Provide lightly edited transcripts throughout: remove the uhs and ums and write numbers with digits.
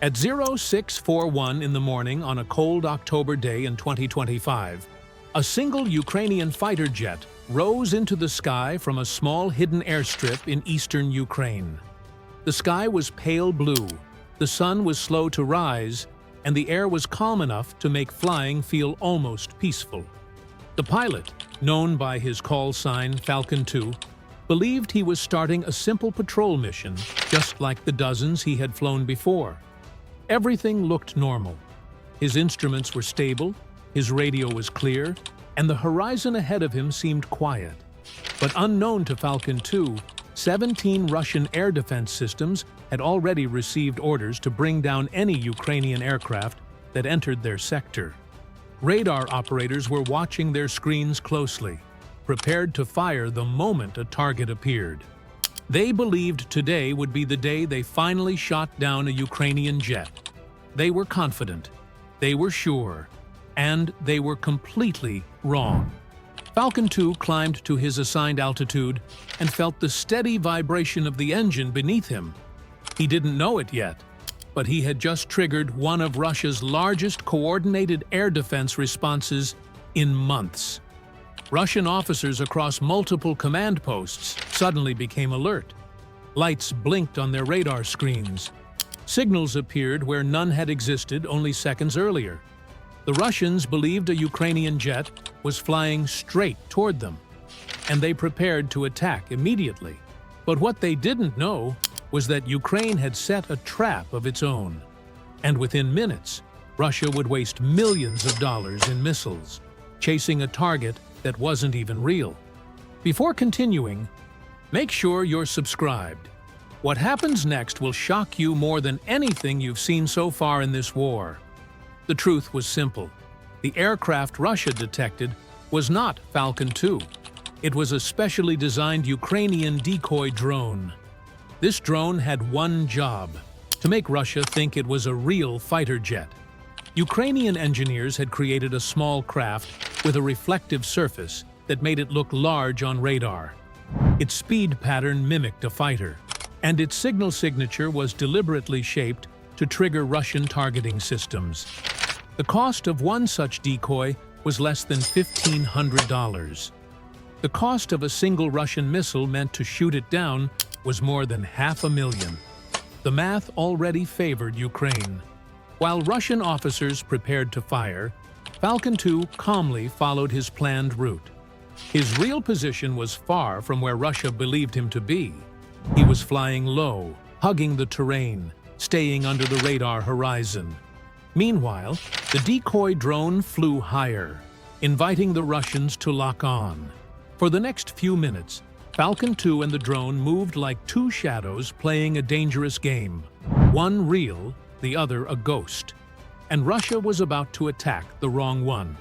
At 0641 in the morning on a cold October day in 2025, a single Ukrainian fighter jet rose into the sky from a small hidden airstrip in eastern Ukraine. The sky was pale blue, the sun was slow to rise, and the air was calm enough to make flying feel almost peaceful. The pilot, known by his call sign Falcon 2, believed he was starting a simple patrol mission, just like the dozens he had flown before. Everything looked normal. His instruments were stable, his radio was clear, and the horizon ahead of him seemed quiet. But unknown to Falcon 2, 17 Russian air defense systems had already received orders to bring down any Ukrainian aircraft that entered their sector. Radar operators were watching their screens closely, prepared to fire the moment a target appeared. They believed today would be the day they finally shot down a Ukrainian jet. They were confident, they were sure, and they were completely wrong. Falcon 2 climbed to his assigned altitude and felt the steady vibration of the engine beneath him. He didn't know it yet, but he had just triggered one of Russia's largest coordinated air defense responses in months. Russian officers across multiple command posts suddenly became alert. Lights blinked on their radar screens. Signals appeared where none had existed only seconds earlier. The Russians believed a Ukrainian jet was flying straight toward them, and they prepared to attack immediately. But what they didn't know was that Ukraine had set a trap of its own, and within minutes, Russia would waste millions of dollars in missiles, chasing a target that wasn't even real. Before continuing, make sure you're subscribed. What happens next will shock you more than anything you've seen so far in this war. The truth was simple. The aircraft Russia detected was not Falcon 2. It was a specially designed Ukrainian decoy drone. This drone had one job: to make Russia think it was a real fighter jet. Ukrainian engineers had created a small craft with a reflective surface that made it look large on radar. Its speed pattern mimicked a fighter, and its signal signature was deliberately shaped to trigger Russian targeting systems. The cost of one such decoy was less than $1,500. The cost of a single Russian missile meant to shoot it down was more than $500,000. The math already favored Ukraine. While Russian officers prepared to fire, Falcon 2 calmly followed his planned route. His real position was far from where Russia believed him to be. He was flying low, hugging the terrain, staying under the radar horizon. Meanwhile, the decoy drone flew higher, inviting the Russians to lock on. For the next few minutes, Falcon 2 and the drone moved like two shadows playing a dangerous game. One real, the other a ghost. And Russia was about to attack the wrong one.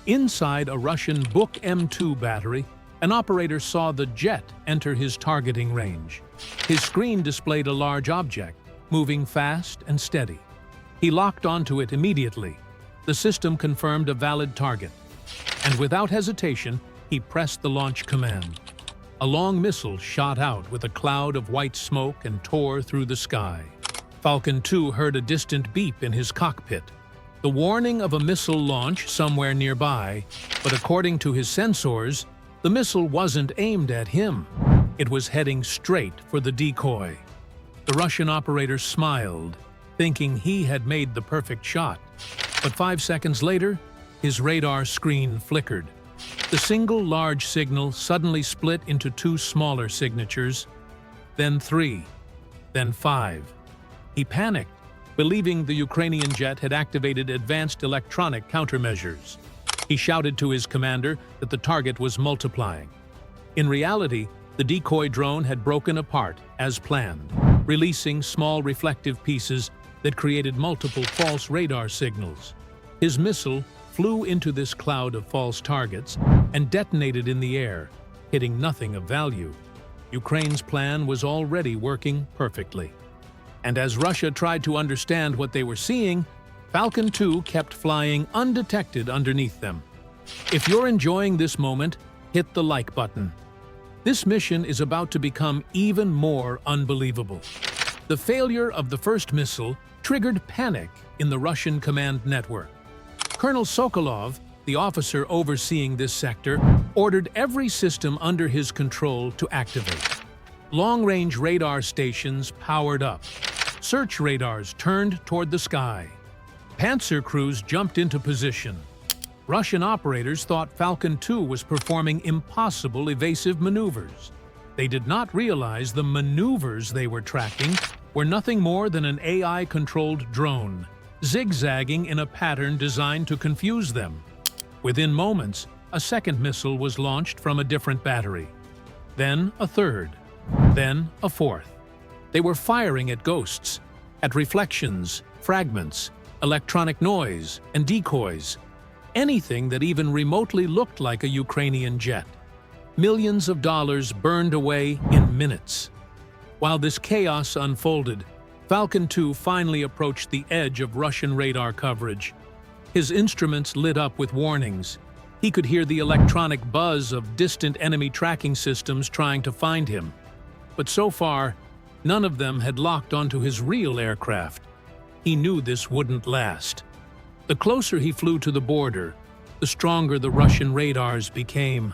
Inside a Russian Buk M2 battery, an operator saw the jet enter his targeting range. His screen displayed a large object, moving fast and steady. He locked onto it immediately. The system confirmed a valid target, and without hesitation, he pressed the launch command. A long missile shot out with a cloud of white smoke and tore through the sky. Falcon 2 heard a distant beep in his cockpit, the warning of a missile launch somewhere nearby, but according to his sensors, the missile wasn't aimed at him. It was heading straight for the decoy. The Russian operator smiled, thinking he had made the perfect shot. But 5 seconds later, his radar screen flickered. The single large signal suddenly split into two smaller signatures, then 3, then 5. He panicked, believing the Ukrainian jet had activated advanced electronic countermeasures. He shouted to his commander that the target was multiplying. In reality, the decoy drone had broken apart as planned, releasing small reflective pieces that created multiple false radar signals. His missile flew into this cloud of false targets and detonated in the air, hitting nothing of value. Ukraine's plan was already working perfectly. And as Russia tried to understand what they were seeing, Falcon 2 kept flying undetected underneath them. If you're enjoying this moment, hit the like button. This mission is about to become even more unbelievable. The failure of the first missile triggered panic in the Russian command network. Colonel Sokolov, the officer overseeing this sector, ordered every system under his control to activate. Long-range radar stations powered up. Search radars turned toward the sky. Panzer crews jumped into position. Russian operators thought Falcon 2 was performing impossible evasive maneuvers. They did not realize the maneuvers they were tracking were nothing more than an AI-controlled drone, zigzagging in a pattern designed to confuse them. Within moments, a second missile was launched from a different battery. Then a third. Then a fourth. They were firing at ghosts, at reflections, fragments, electronic noise, and decoys. Anything that even remotely looked like a Ukrainian jet. Millions of dollars burned away in minutes. While this chaos unfolded, Falcon 2 finally approached the edge of Russian radar coverage. His instruments lit up with warnings. He could hear the electronic buzz of distant enemy tracking systems trying to find him. But so far, none of them had locked onto his real aircraft. He knew this wouldn't last. The closer he flew to the border, the stronger the Russian radars became.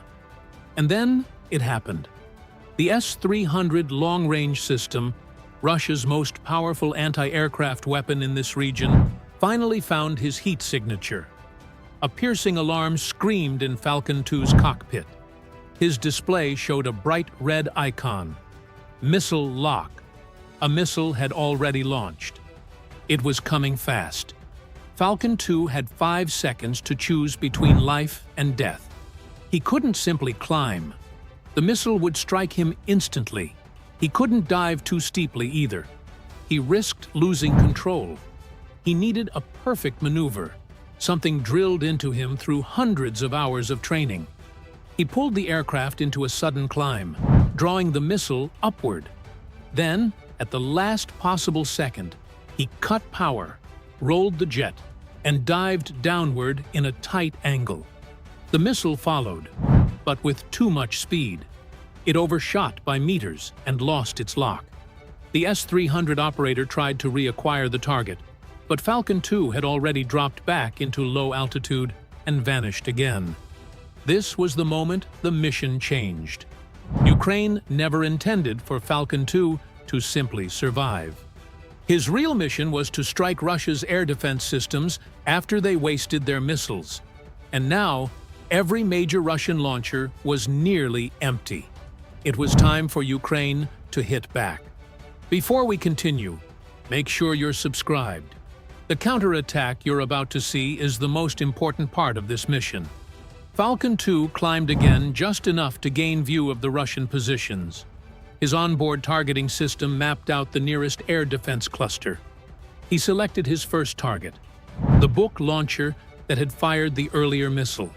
And then it happened. The S-300 long-range system, Russia's most powerful anti-aircraft weapon in this region, finally found his heat signature. A piercing alarm screamed in Falcon 2's cockpit. His display showed a bright red icon. Missile lock. A missile had already launched. It was coming fast. Falcon 2 had 5 seconds to choose between life and death. He couldn't simply climb. The missile would strike him instantly. He couldn't dive too steeply either. He risked losing control. He needed a perfect maneuver, something drilled into him through hundreds of hours of training. He pulled the aircraft into a sudden climb, drawing the missile upward. Then, at the last possible second, he cut power, rolled the jet, and dived downward in a tight angle. The missile followed, but with too much speed. It overshot by meters and lost its lock. The S-300 operator tried to reacquire the target, but Falcon 2 had already dropped back into low altitude and vanished again. This was the moment the mission changed. Ukraine never intended for Falcon 2 to simply survive. His real mission was to strike Russia's air defense systems after they wasted their missiles. And now, every major Russian launcher was nearly empty. It was time for Ukraine to hit back. Before we continue, make sure you're subscribed. The counterattack you're about to see is the most important part of this mission. Falcon 2 climbed again just enough to gain view of the Russian positions. His onboard targeting system mapped out the nearest air defense cluster. He selected his first target, the Buk launcher that had fired the earlier missile.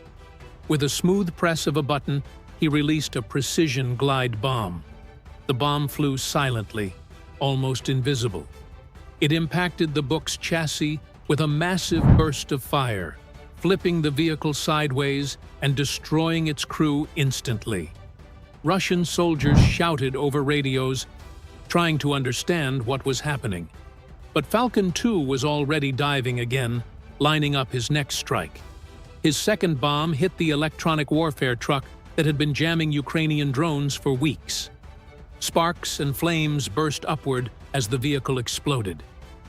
With a smooth press of a button, he released a precision glide bomb. The bomb flew silently, almost invisible. It impacted the Buk's chassis with a massive burst of fire, flipping the vehicle sideways and destroying its crew instantly. Russian soldiers shouted over radios, trying to understand what was happening. But Falcon 2 was already diving again, lining up his next strike. His second bomb hit the electronic warfare truck that had been jamming Ukrainian drones for weeks. Sparks and flames burst upward as the vehicle exploded.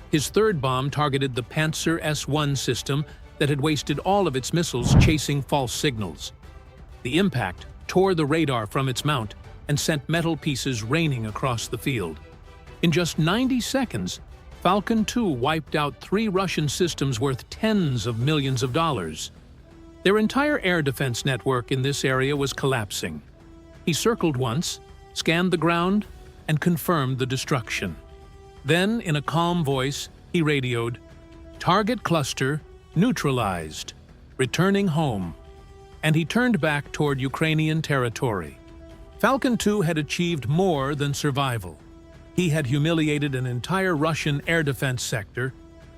His third bomb targeted the Panzer S-1 system that had wasted all of its missiles chasing false signals. The impact tore the radar from its mount and sent metal pieces raining across the field. In just 90 seconds, Falcon 2 wiped out 3 Russian systems worth tens of millions of dollars. Their entire air defense network in this area was collapsing. He circled once, scanned the ground, and confirmed the destruction. Then, in a calm voice, he radioed, "Target cluster neutralized, returning home," and he turned back toward Ukrainian territory. Falcon 2 had achieved more than survival. He had humiliated an entire Russian air defense sector,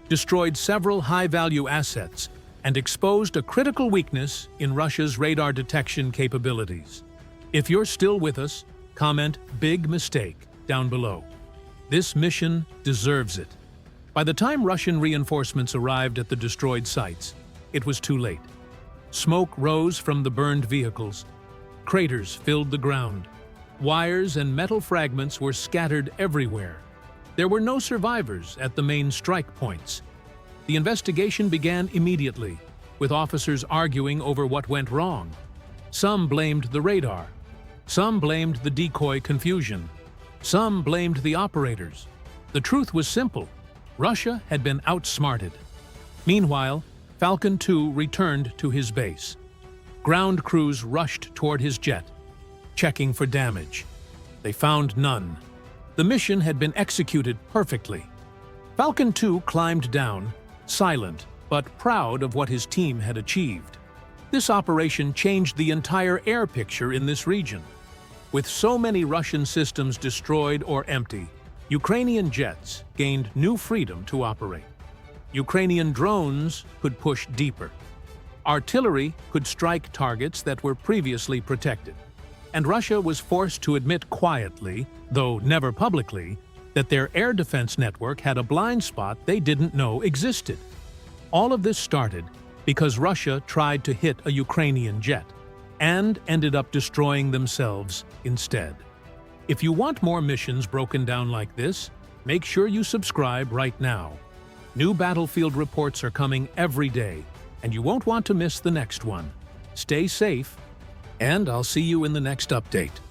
destroyed several high-value assets, and exposed a critical weakness in Russia's radar detection capabilities. If you're still with us, comment "big mistake" down below. This mission deserves it. By the time Russian reinforcements arrived at the destroyed sites, it was too late. Smoke rose from the burned vehicles. Craters filled the ground. Wires and metal fragments were scattered everywhere. There were no survivors at the main strike points. The investigation began immediately, with officers arguing over what went wrong. Some blamed the radar. Some blamed the decoy confusion. Some blamed the operators. The truth was simple. Russia had been outsmarted. Meanwhile, Falcon 2 returned to his base. Ground crews rushed toward his jet, checking for damage. They found none. The mission had been executed perfectly. Falcon 2 climbed down, silent but proud of what his team had achieved. This operation changed the entire air picture in this region. With so many Russian systems destroyed or empty, Ukrainian jets gained new freedom to operate. Ukrainian drones could push deeper. Artillery could strike targets that were previously protected. And Russia was forced to admit quietly, though never publicly, that their air defense network had a blind spot they didn't know existed. All of this started because Russia tried to hit a Ukrainian jet and ended up destroying themselves instead. If you want more missions broken down like this, make sure you subscribe right now. New battlefield reports are coming every day, and you won't want to miss the next one. Stay safe, and I'll see you in the next update.